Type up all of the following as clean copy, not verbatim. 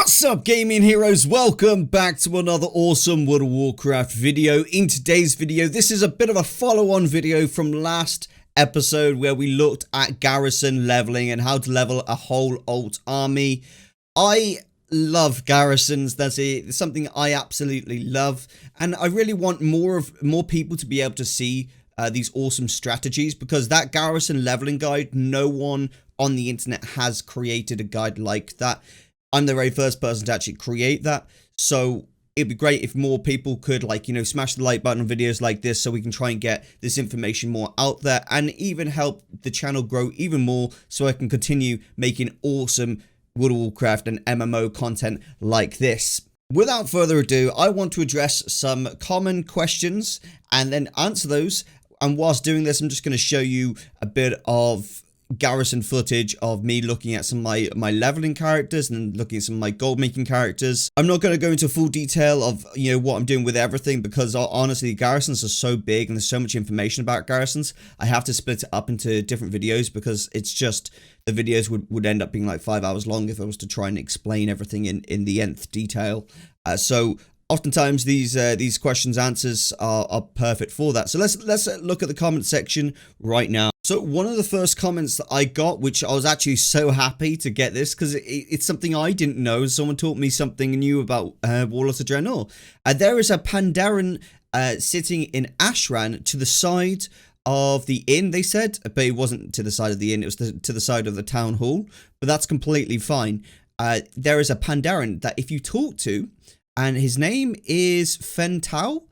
What's up, gaming heroes? Welcome back to another awesome World of Warcraft video. In today's video, this is a bit of a follow-on video from last episode where we looked at Garrison leveling and how to level a whole alt army. I love Garrisons. That's something I absolutely love, and I really want more people to be able to see these awesome strategies, because that Garrison leveling guide, no one on the internet has created a guide like that. I'm the very first person to actually create that, so it'd be great if more people could, like, you know, smash the like button on videos like this so we can try and get this information more out there and even help the channel grow even more so I can continue making awesome World of Warcraft and MMO content like this. Without further ado, I want to address some common questions and then answer those, and whilst doing this I'm just going to show you a bit of Garrison footage of me looking at some of my leveling characters and looking at some of my gold making characters. I'm not going to go into full detail of, you know, what I'm doing with everything, because honestly Garrisons are so big and there's so much information about Garrisons. I have to split it up into different videos because it's just the videos would end up being like 5 hours long if I was to try and explain everything in the nth detail. So oftentimes these questions answers are perfect for that. So let's look at the comment section right now. So one of the first comments that I got, which I was actually so happy to get this because it's something I didn't know. Someone taught me something new about Warlords of Draenor. There is a Pandaren sitting in Ashran to the side of the inn, they said, but it wasn't to the side of the inn, it was to the side of the town hall, but that's completely fine. There is a Pandaren that if you talk to, and his name is Fentau,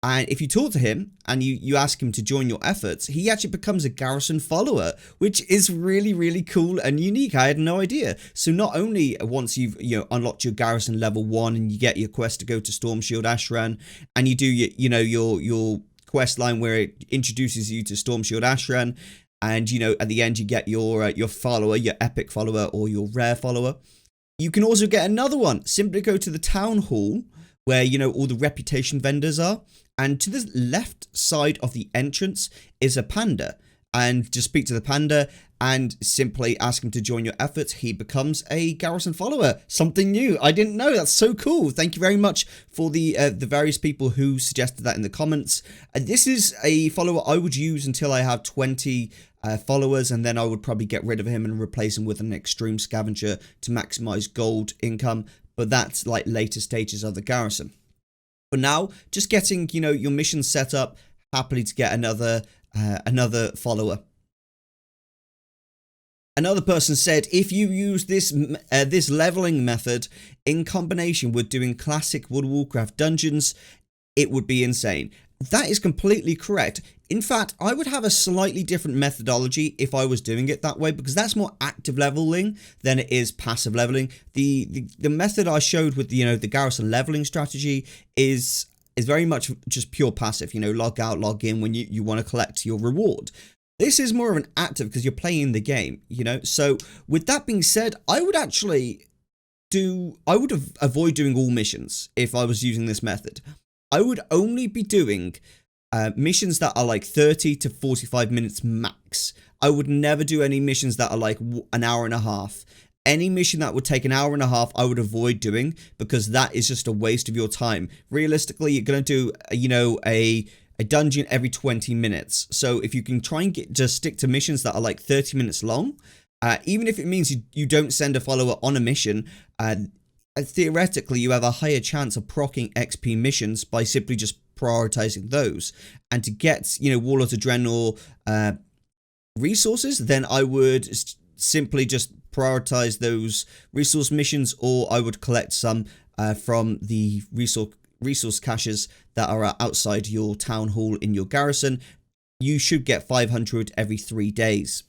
and if you talk to him and you ask him to join your efforts, he actually becomes a Garrison follower, which is really, really cool and unique. I had no idea. So not only once you've unlocked your Garrison level 1 and you get your quest to go to Stormshield Ashran, and you do your quest line where it introduces you to Stormshield Ashran, and at the end you get your follower, your epic follower or your rare follower. You can also get another one. Simply go to the town hall where all the reputation vendors are, and to the left side of the entrance is a panda, and just speak to the panda and simply ask him to join your efforts. He becomes a Garrison follower. Something new. I didn't know. That's so cool. Thank you very much for the various people who suggested that in the comments. This is a follower I would use until I have 20 followers, and then I would probably get rid of him and replace him with an extreme scavenger to maximize gold income, but that's like later stages of the Garrison. For now, just getting your mission set up, happily to get another follower. Another person said, if you use this leveling method in combination with doing classic World of Warcraft dungeons, it would be insane. That is completely correct. In fact, I would have a slightly different methodology if I was doing it that way, because that's more active leveling than it is passive leveling. The method I showed with the Garrison leveling strategy is very much just pure passive. Log out, log in when you want to collect your reward. This is more of an active because you're playing the game. So with that being said, I would avoid doing all missions if I was using this method. I would only be doing missions that are like 30 to 45 minutes max. I would never do any missions that are like an hour and a half. Any mission that would take an hour and a half, I would avoid doing, because that is just a waste of your time. Realistically, you're going to do, a dungeon every 20 minutes. So if you can try and just stick to missions that are like 30 minutes long, even if it means you don't send a follower on a mission, theoretically, you have a higher chance of proccing XP missions by simply just prioritizing those. And to get, Warlords of Draenor resources, then I would simply just prioritize those resource missions, or I would collect some from the resource caches that are outside your town hall in your Garrison. You should get 500 every 3 days.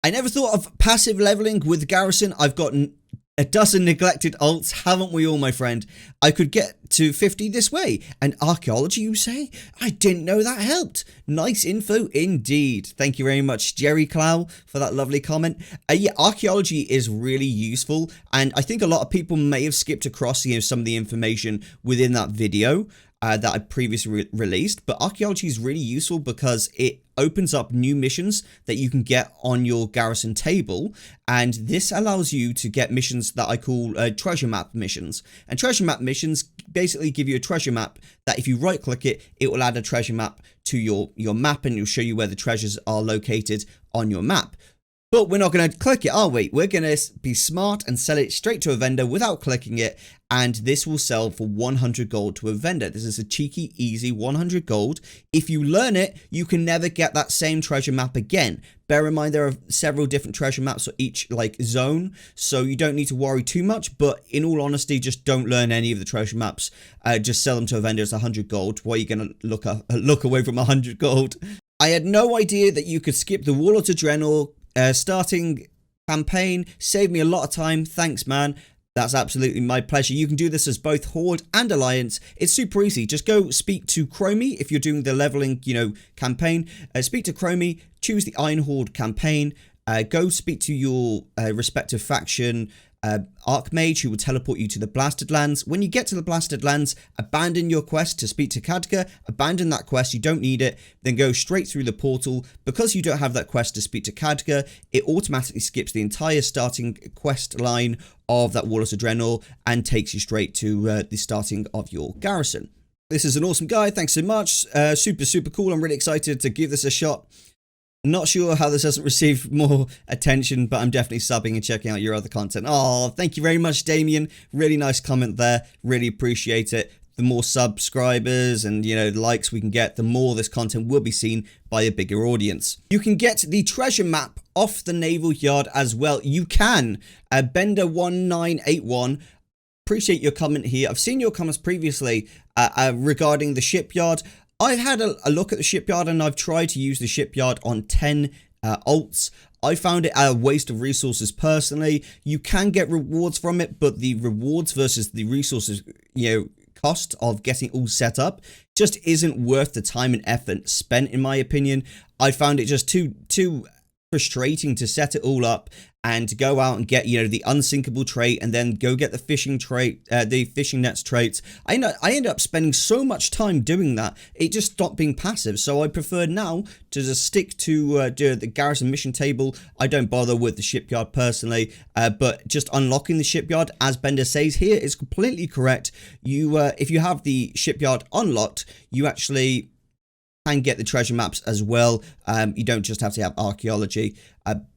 I never thought of passive leveling with Garrison. I've gotten a dozen neglected alts, haven't we all, my friend? I could get to 50 this way. And archaeology, you say? I didn't know that helped. Nice info indeed. Thank you very much, Jerry Clow, for that lovely comment. Yeah, archaeology is really useful, and I think a lot of people may have skipped across some of the information within that video. that I previously released, but archaeology is really useful because it opens up new missions that you can get on your garrison table, and this allows you to get missions that I call treasure map missions. And treasure map missions basically give you a treasure map that if you right click it, it will add a treasure map to your map, and it'll show you where the treasures are located on your map. But we're not going to click it, are we? We're going to be smart and sell it straight to a vendor without clicking it, and this will sell for 100 gold to a vendor. This is a cheeky, easy 100 gold. If you learn it, you can never get that same treasure map again. Bear in mind there are several different treasure maps for each zone, so you don't need to worry too much, but in all honesty, just don't learn any of the treasure maps. Just sell them to a vendor as 100 gold. Why are you going to look away from 100 gold? I had no idea that you could skip the Warlords of Draenor starting campaign. Saved me a lot of time. Thanks, man. That's absolutely my pleasure. You can do this as both Horde and Alliance. It's super easy. Just go speak to Chromie if you're doing the leveling, campaign. Speak to Chromie, choose the Iron Horde campaign. Go speak to your respective faction Archmage, who will teleport you to the Blasted Lands. When you get to the Blasted Lands, abandon your quest to speak to Khadgar, abandon that quest, you don't need it, then go straight through the portal. Because you don't have that quest to speak to Khadgar, it automatically skips the entire starting quest line of that Warlords of Draenor and takes you straight to the starting of your garrison. This is an awesome guide, thanks so much, super cool. I'm really excited to give this a shot. Not sure how this hasn't received more attention, but I'm definitely subbing and checking out your other content. Oh, thank you very much, Damien. Really nice comment there. Really appreciate it. The more subscribers and, likes we can get, the more this content will be seen by a bigger audience. You can get the treasure map off the Naval Yard as well. You can. Bender1981. Appreciate your comment here. I've seen your comments previously regarding the shipyard. I've had a look at the shipyard and I've tried to use the shipyard on 10 alts. I found it a waste of resources personally. You can get rewards from it, but the rewards versus the resources, cost of getting all set up just isn't worth the time and effort spent, in my opinion. I found it just too frustrating to set it all up and to go out and get, the unsinkable trait and then go get the fishing trait, the fishing nets traits. I ended up spending so much time doing that, it just stopped being passive. So I prefer now to just stick to the garrison mission table. I don't bother with the shipyard personally, but just unlocking the shipyard, as Bender says here, is completely correct. You, if you have the shipyard unlocked, you actually can get the treasure maps as well. You don't just have to have archaeology.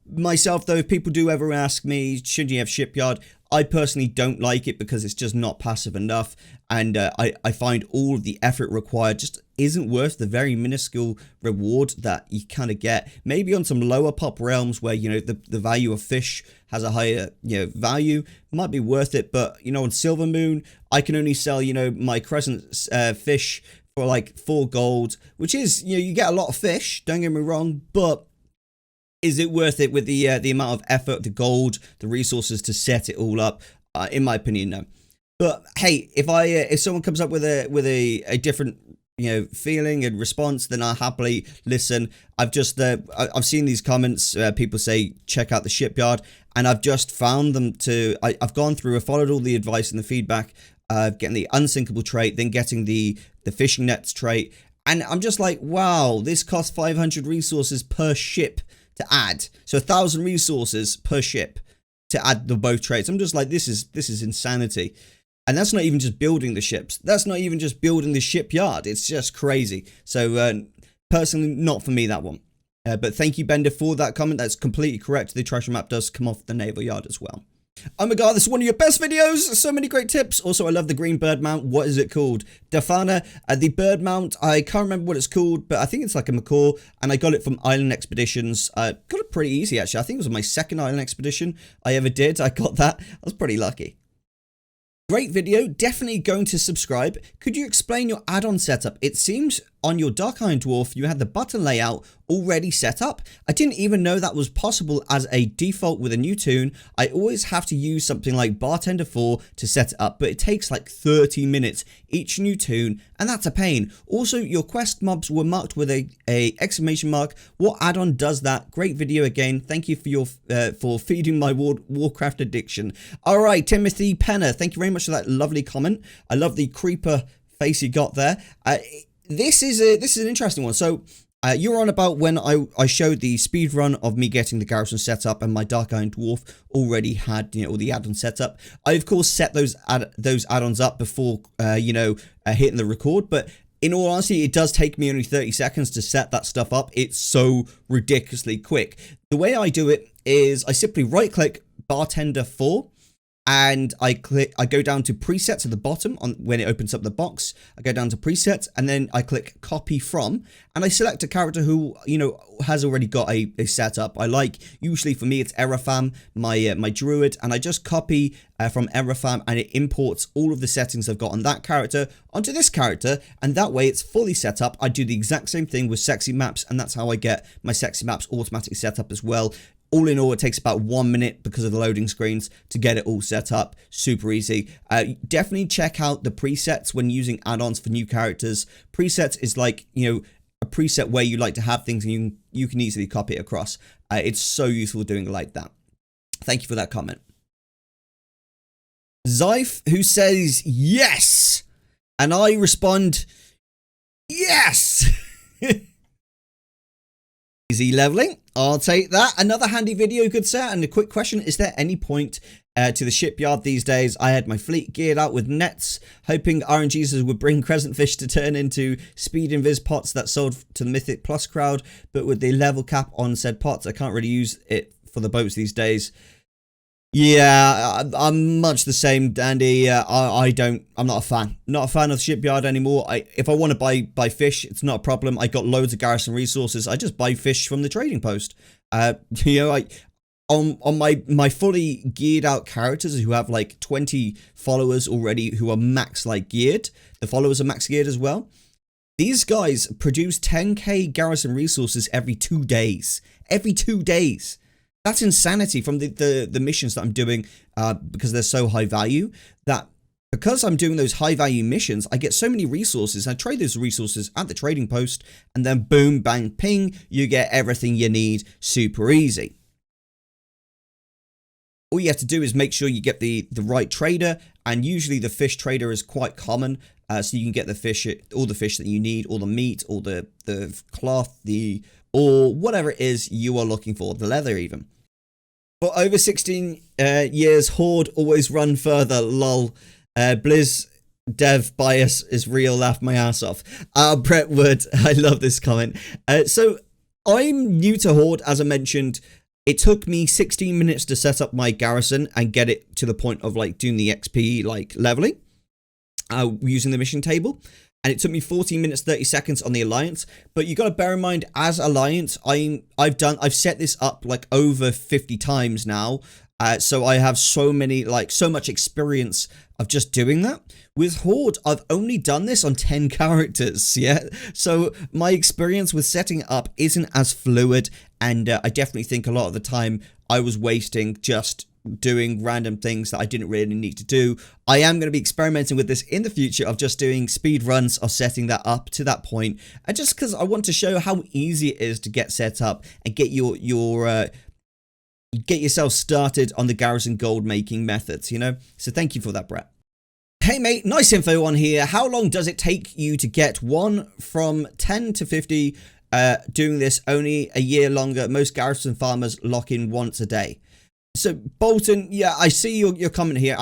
Myself though, if people do ever ask me, should you have shipyard, I personally don't like it because it's just not passive enough, and I find all of the effort required just isn't worth the very minuscule reward that you kind of get. Maybe on some lower pop realms where the value of fish has a higher value, might be worth it, but on Silver Moon I can only sell my crescent fish for like 4 gold, which is, you get a lot of fish, don't get me wrong, but is it worth it with the amount of effort, the gold, the resources to set it all up? In my opinion, no. But hey, if someone comes up with a different feeling and response, then I'll happily listen. I've seen these comments, people say check out the shipyard, and I've just found them I've gone through, I've followed all the advice and the feedback, getting the unsinkable trait, then getting the fishing nets trait, and I'm just like, wow, this costs 500 resources per ship to add, so 1,000 resources per ship to add the both traits. I'm just like, this is insanity. And that's not even just building the ships, that's not even just building the shipyard, it's just crazy. So personally, not for me, that one. But thank you, Bender, for that comment. That's completely correct. The treasure map does come off the naval yard as well. Oh my god, this is one of your best videos. So many great tips. Also, I love the green bird mount. What is it called? Dafana. The bird mount, I can't remember what it's called, but I think it's like a macaw, and I got it from Island Expeditions. Got it pretty easy, actually. I think it was my second Island Expedition I ever did. I got that. I was pretty lucky. Great video, definitely going to subscribe. Could you explain your add-on setup? It seems on your Dark Iron Dwarf you had the button layout already set up. I didn't even know that was possible as a default with a new toon. I always have to use something like Bartender 4 to set it up, but it takes like 30 minutes each new toon, and that's a pain. Also, your quest mobs were marked with a exclamation mark. What add-on does that? Great video again. Thank you for your for feeding my Warcraft addiction. All right, Timothy Penner, thank you very much for that lovely comment. I love the creeper face you got there. This is an interesting one. So you were on about when I showed the speed run of me getting the Garrison set up, and my Dark Iron Dwarf already had, you know, all the add-ons set up. I of course set those add-ons up before hitting the record, but in all honesty, it does take me only 30 seconds to set that stuff up. It's so ridiculously quick. The way I do it is I simply right-click Bartender 4, and I go down to presets at the bottom when it opens up the box. I go down to presets, and then I click copy from, and I select a character who, you know, has already got a setup. I like, usually for me it's Erofam, my druid, and I just copy from Erofam, and it imports all of the settings I've got on that character onto this character, and that way it's fully set up. I do the exact same thing with sexy maps, and that's how I get my sexy maps automatically set up as well. All in all, it takes about 1 minute because of the loading screens to get it all set up. Super easy. Definitely check out the presets when using add-ons for new characters. Presets is like, you know, a preset where you like to have things and you can easily copy it across. It's so useful doing it like that. Thank you for that comment. Zyph, who says yes, and I respond yes. Is he leveling? I'll take that. Another handy video, good sir. And a quick question, is there any point to the shipyard these days? I had my fleet geared out with nets, hoping RNGs would bring crescent fish to turn into speed invis pots that sold to the Mythic Plus crowd, but with the level cap on said pots, I can't really use it for the boats these days. Yeah, I'm much the same, Andy. I'm not a fan. Not a fan of the shipyard anymore. If I want to buy fish, it's not a problem. I got loads of Garrison resources. I just buy fish from the trading post. You know, on my fully geared out characters who have like 20 followers already who are max like geared. The followers are max geared as well. These guys produce 10k Garrison resources every 2 days. Every 2 days. That's insanity from the missions that I'm doing because they're so high value, that because I'm doing those high value missions, I get so many resources. I trade those resources at the trading post, and then boom, bang, ping, you get everything you need super easy. All you have to do is make sure you get the right trader, and usually the fish trader is quite common, so you can get the fish, all the fish that you need, all the meat, all the cloth, or whatever it is you are looking for, the leather even. For over 16 years, Horde always run further, lol. Blizz dev bias is real, laugh my ass off. Brett Wood, I love this comment. So I'm new to Horde, as I mentioned. It took me 16 minutes to set up my Garrison and get it to the point of like doing the XP like leveling using the mission table. And it took me 14 minutes, 30 seconds on the Alliance. But you got to bear in mind, as Alliance, I've set this up like over 50 times now. So I have so much experience of just doing that. With Horde, I've only done this on 10 characters, yeah? So my experience with setting it up isn't as fluid, and I definitely think a lot of the time I was wasting just doing random things that I didn't really need to do. I am going to be experimenting with this in the future of just doing speed runs of setting that up to that point, and just because I want to show how easy it is to get set up and get get yourself started on the Garrison gold making methods, you know? So thank you for that, Brett. Hey mate, nice info on here. How long does it take you to get one from 10 to 50? Doing this only a year longer. Most Garrison farmers lock in once a day. So Bolton, yeah, I see your comment here.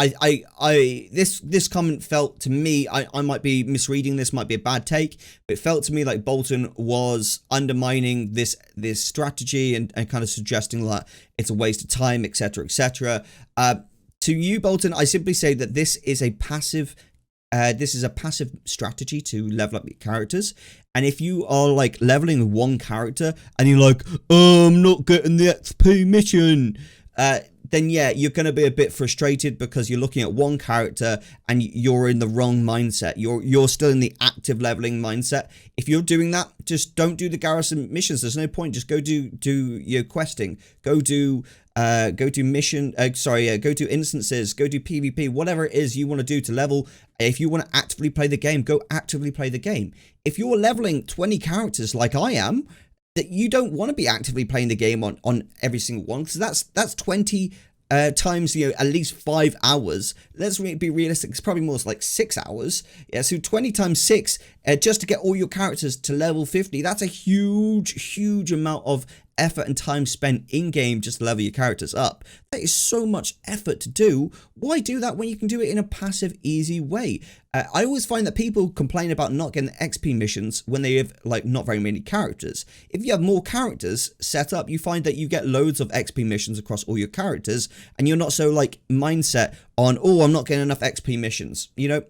This comment felt to me, I might be misreading this, might be a bad take, but it felt to me like Bolton was undermining this strategy and kind of suggesting that it's a waste of time, etc., etc. To you, Bolton, I simply say that this is a passive strategy to level up your characters. And if you are like leveling one character and you're like, oh, I'm not getting the XP mission, then yeah, you're going to be a bit frustrated because you're looking at one character and you're in the wrong mindset. You're still in the active leveling mindset. If you're doing that, just don't do the Garrison missions. There's no point. Just go do your questing. Go do mission. Go do instances. Go do PvP. Whatever it is you want to do to level. If you want to actively play the game, go actively play the game. If you're leveling 20 characters like I am, that you don't want to be actively playing the game on every single one, because that's 20 times, you know, at least 5 hours. Let's be realistic, it's probably more like 6 hours. Yeah, so 20 times 6 just to get all your characters to level 50. That's a huge amount of effort and time spent in game just to level your characters up. That is so much effort to do. Why do that when you can do it in a passive, easy way? I always find that people complain about not getting XP missions when they have like not very many characters. If you have more characters set up, you find that you get loads of XP missions across all your characters, and you're not so like mindset on, oh, I'm not getting enough XP missions, you know.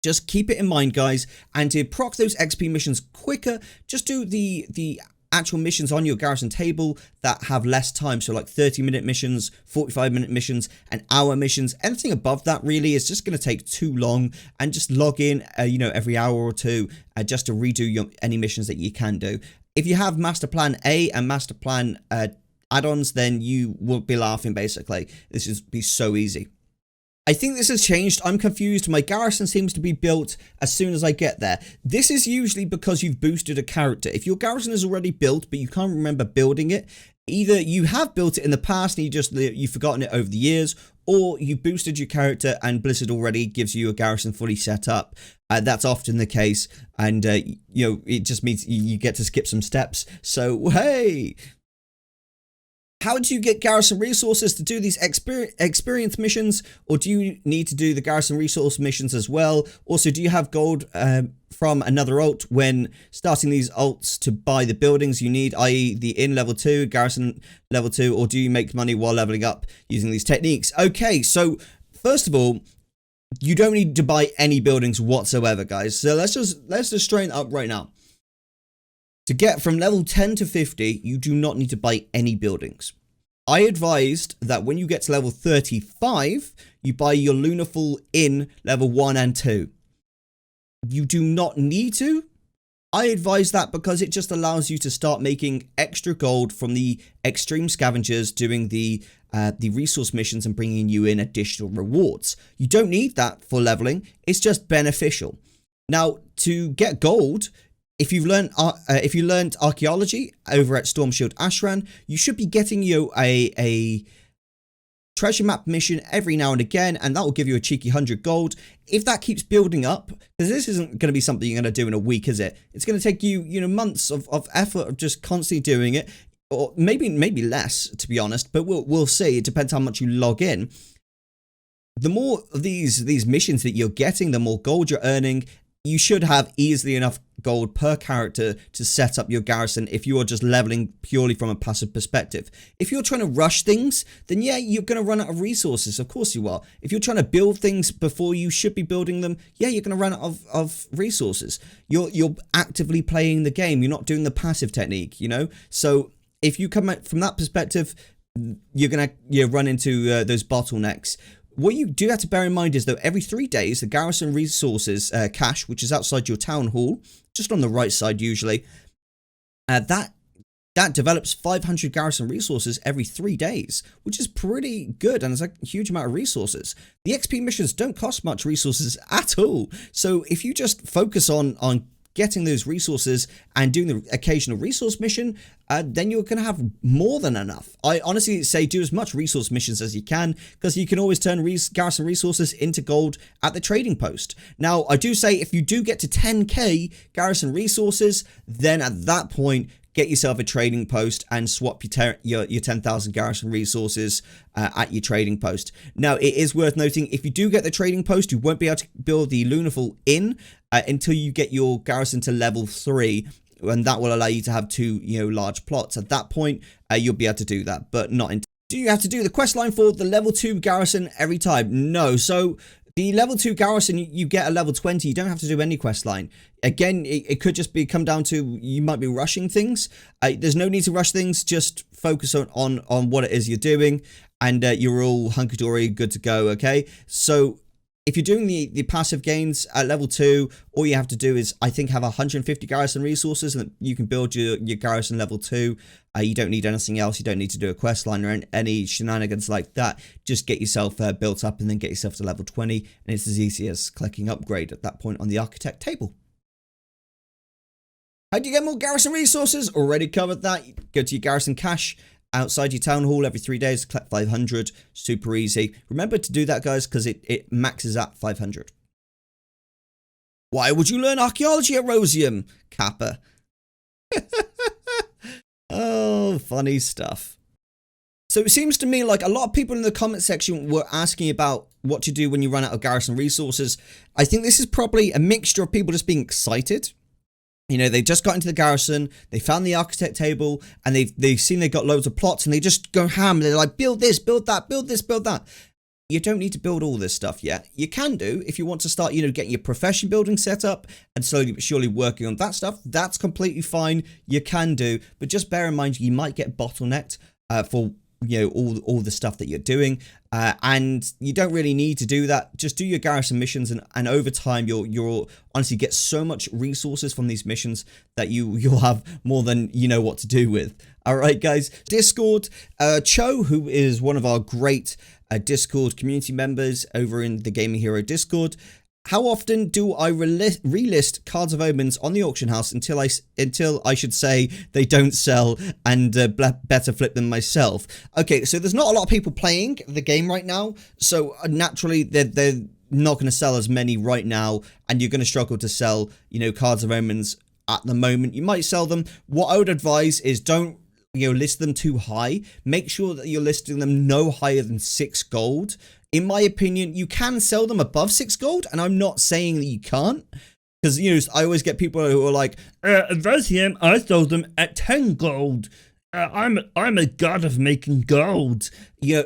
Just keep it in mind, guys, and to proc those XP missions quicker, just do the actual missions on your garrison table that have less time, so like 30-minute missions, 45-minute missions, and hour missions. Anything above that really is just going to take too long, and just log in you know, every hour or two just to redo any missions that you can do. If you have Master Plan A and Master Plan add-ons, then you won't be laughing. Basically, this is be so easy. I think this has changed. I'm confused. My garrison seems to be built as soon as I get there. This is usually because you've boosted a character. If your garrison is already built, but you can't remember building it, either you have built it in the past and you've forgotten it over the years, or you boosted your character and Blizzard already gives you a garrison fully set up. That's often the case, and you know, it just means you get to skip some steps. So hey. How do you get garrison resources to do these experience missions, or do you need to do the garrison resource missions as well? Also, do you have gold from another alt when starting these alts to buy the buildings you need, i.e. the inn level 2, garrison level 2, or do you make money while leveling up using these techniques? Okay, so first of all, you don't need to buy any buildings whatsoever, guys. So let's just straighten up right now. To get from level 10 to 50, you do not need to buy any buildings. I advised that when you get to level 35, you buy your Lunarful in level 1 and 2. You do not need to. I advise that because it just allows you to start making extra gold from the extreme scavengers doing the resource missions and bringing you in additional rewards. You don't need that for leveling. It's just beneficial. Now, to get gold, if you learned archaeology over at Stormshield Ashran, you should be getting you a treasure map mission every now and again, and that will give you a cheeky 100 gold. If that keeps building up, because this isn't going to be something you're going to do in a week, is it? It's going to take you, you know, months of effort of just constantly doing it, or maybe less, to be honest. But we'll see. It depends how much you log in. The more of these missions that you're getting, the more gold you're earning. You should have easily enough gold per character to set up your garrison if you are just leveling purely from a passive perspective. If you're trying to rush things, then yeah, you're going to run out of resources. Of course you are. If you're trying to build things before you should be building them, yeah, you're going to run out of resources. You're actively playing the game. You're not doing the passive technique, you know? So if you come at from that perspective, you're going to run into those bottlenecks. What you do have to bear in mind is, though, every 3 days, the garrison resources cache, which is outside your town hall, just on the right side usually, that develops 500 garrison resources every 3 days, which is pretty good, and it's a huge amount of resources. The XP missions don't cost much resources at all, so if you just focus on getting those resources and doing the occasional resource mission, then you're going to have more than enough. I honestly say do as much resource missions as you can, because you can always turn garrison resources into gold at the trading post. Now, I do say if you do get to 10k garrison resources, then at that point, get yourself a trading post and swap your 10,000 garrison resources at your trading post. Now, it is worth noting, if you do get the trading post, you won't be able to build the Lunarful in until you get your garrison to level 3, and that will allow you to have 2, large plots. At that point, you'll be able to do that, but not until. Do you have to do the quest line for the level 2 garrison every time? No. So the level 2 garrison, you get a level 20. You don't have to do any quest line. Again, it could just come down to you might be rushing things. There's no need to rush things. Just focus on what it is you're doing, and you're all hunky-dory, good to go, okay? So if you're doing the passive gains at level 2, all you have to do is, I think, have 150 garrison resources, and you can build your garrison level 2. You don't need anything else. You don't need to do a quest line or any shenanigans like that. Just get yourself built up and then get yourself to level 20, and it's as easy as clicking upgrade at that point on the architect table. How do you get more garrison resources? Already covered that. Go to your garrison cache outside your town hall every 3 days to collect 500. Super easy. Remember to do that, guys, because it maxes at 500. Why would you learn archaeology at Erosium, Kappa? Oh, funny stuff. So it seems to me like a lot of people in the comment section were asking about what to do when you run out of Garrison resources. I think this is probably a mixture of people just being excited. You know, they just got into the Garrison, they found the architect table, and they've seen they got loads of plots, and they just go ham. They're like, build this, build that, build this, build that. You don't need to build all this stuff yet. You can do if you want to start, you know, getting your profession building set up and slowly but surely working on that stuff. That's completely fine. You can do, but just bear in mind you might get bottlenecked for, you know, all the stuff that you're doing, and you don't really need to do that. Just do your Garrison missions, and over time you'll honestly get so much resources from these missions that you'll have more than you know what to do with. All right, guys. Discord, Cho, who is one of our great Discord community members over in the Gaming Hero Discord. How often do I relist Cards of Omens on the auction house until I should say they don't sell and better flip them myself? Okay, so there's not a lot of people playing the game right now, so naturally they're not going to sell as many right now, and you're going to struggle to sell, you know, Cards of Omens at the moment. You might sell them. What I would advise is don't, you know, list them too high. Make sure that you're listing them no higher than 6 gold. In my opinion, you can sell them above 6 gold, and I'm not saying that you can't, because, you know, I always get people who are like, Erosium, I sold them at 10 gold. I'm a god of making gold. You know,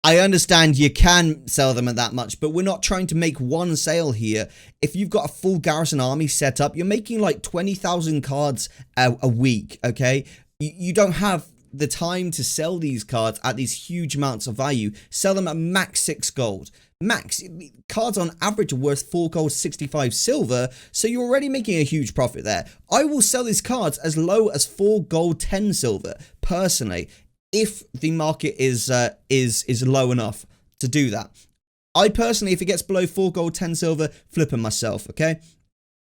I understand you can sell them at that much, but we're not trying to make one sale here. If you've got a full Garrison army set up, you're making like 20,000 cards a week, okay? You don't have the time to sell these cards at these huge amounts of value. Sell them at max 6 gold. Max. Cards on average are worth 4 gold, 65 silver, so you're already making a huge profit there. I will sell these cards as low as 4 gold, 10 silver, personally, if the market is low enough to do that. I personally, if it gets below 4 gold, 10 silver, flip them myself, okay?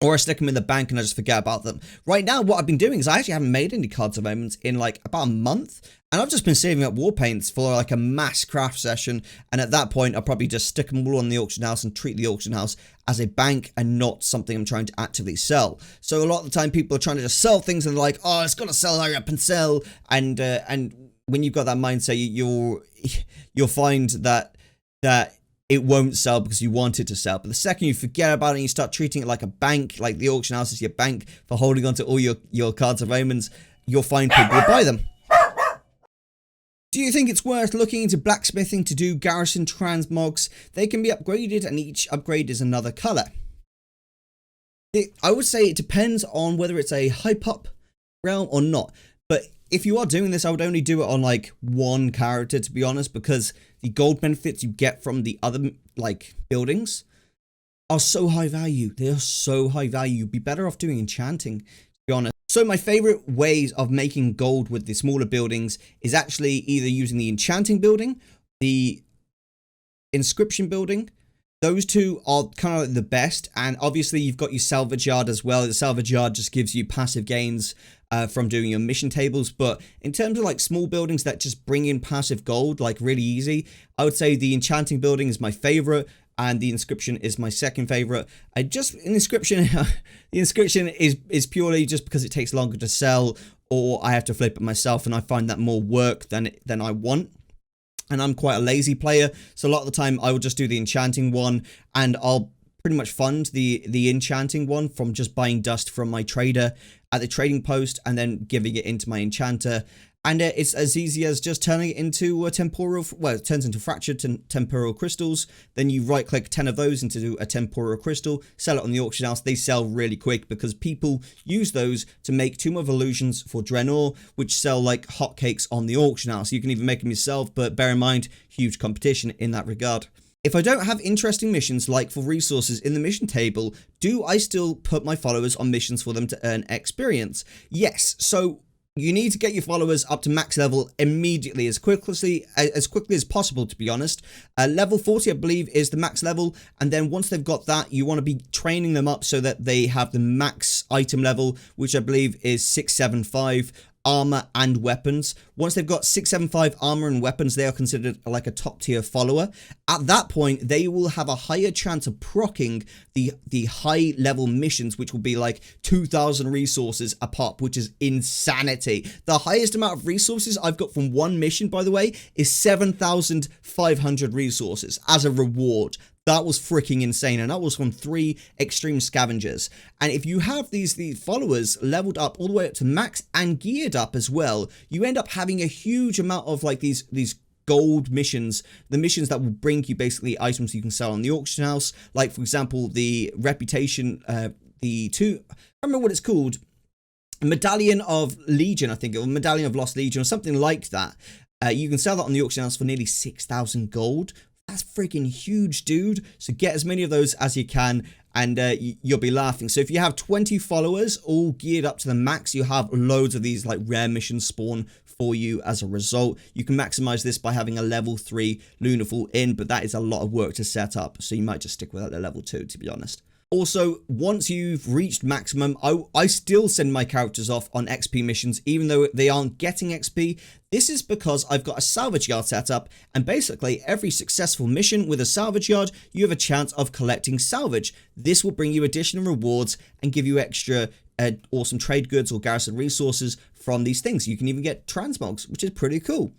Or I stick them in the bank and I just forget about them. Right now, what I've been doing is I actually haven't made any Cards of Omens in like about a month. And I've just been saving up war paints for like a mass craft session. And at that point, I'll probably just stick them all on the auction house and treat the auction house as a bank and not something I'm trying to actively sell. So a lot of the time, people are trying to just sell things and they're like, oh, it's got to sell, hurry up and sell. And when you've got that mindset, you'll find that it won't sell because you want it to sell. But the second you forget about it and you start treating it like a bank, like the auction house is your bank for holding on to all your Cards of Omens, you'll find people will buy them. Do you think it's worth looking into blacksmithing to do Garrison Transmogs? They can be upgraded and each upgrade is another color. I would say it depends on whether it's a hype up realm or not. But if you are doing this, I would only do it on like one character, to be honest, because the gold benefits you get from the other like buildings are so high value. They are so high value. You'd be better off doing enchanting, to be honest. So my favorite ways of making gold with the smaller buildings is actually either using the enchanting building, the inscription building. Those two are kind of the best, and obviously you've got your salvage yard as well. The salvage yard just gives you passive gains from doing your mission tables, but in terms of like small buildings that just bring in passive gold like really easy, I would say the enchanting building is my favorite and the inscription is my second favorite. The inscription is purely just because it takes longer to sell, or I have to flip it myself and I find that more work than I want. And I'm quite a lazy player, so a lot of the time I will just do the enchanting one, and I'll pretty much fund the enchanting one from just buying dust from my trader at the trading post and then giving it into my enchanter. And it's as easy as just turning it into a temporal, well, it turns into fractured temporal crystals. Then you right click 10 of those into a temporal crystal, sell it on the auction house. They sell really quick because people use those to make Tomb of Illusions for Draenor, which sell like hotcakes on the auction house. You can even make them yourself, but bear in mind, huge competition in that regard. If I don't have interesting missions like for resources in the mission table, do I still put my followers on missions for them to earn experience? Yes, so you need to get your followers up to max level immediately, as quickly as possible, to be honest. Level 40, I believe, is the max level, and then once they've got that, you want to be training them up so that they have the max item level, which I believe is 675. armor and weapons. Once they've got 675 armor and weapons, they are considered like a top tier follower. At that point, they will have a higher chance of proccing the high level missions, which will be like 2,000 resources a pop, which is insanity. The highest amount of resources I've got from one mission, by the way, is 7,500 resources as a reward. That was freaking insane, and that was from 3 extreme scavengers. And if you have these followers leveled up all the way up to max and geared up as well, you end up having a huge amount of like these gold missions, the missions that will bring you basically items you can sell on the auction house. Like for example, the reputation, I don't remember what it's called, Medallion of Legion, I think, or Medallion of Lost Legion, or something like that. You can sell that on the auction house for nearly 6,000 gold. That's freaking huge, dude. So get as many of those as you can, and you'll be laughing. So if you have 20 followers all geared up to the max, you have loads of these like rare missions spawn for you as a result. You can maximize this by having a level 3 Lunarfall in, but that is a lot of work to set up, so you might just stick with a level 2, to be honest. Also, once you've reached maximum, I still send my characters off on XP missions, even though they aren't getting XP. This is because I've got a salvage yard set up, and basically every successful mission with a salvage yard, you have a chance of collecting salvage. This will bring you additional rewards and give you extra awesome trade goods or garrison resources from these things. You can even get transmogs, which is pretty cool.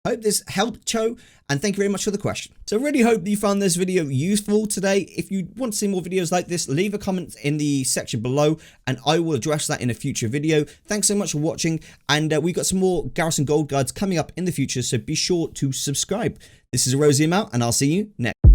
Hope this helped, Cho, and thank you very much for the question. So I really hope that you found this video useful today. If you want to see more videos like this, leave a comment in the section below and I will address that in a future video. Thanks so much for watching, and we've got some more Garrison Gold guides coming up in the future, so be sure to subscribe. This is Erosium out, and I'll see you next.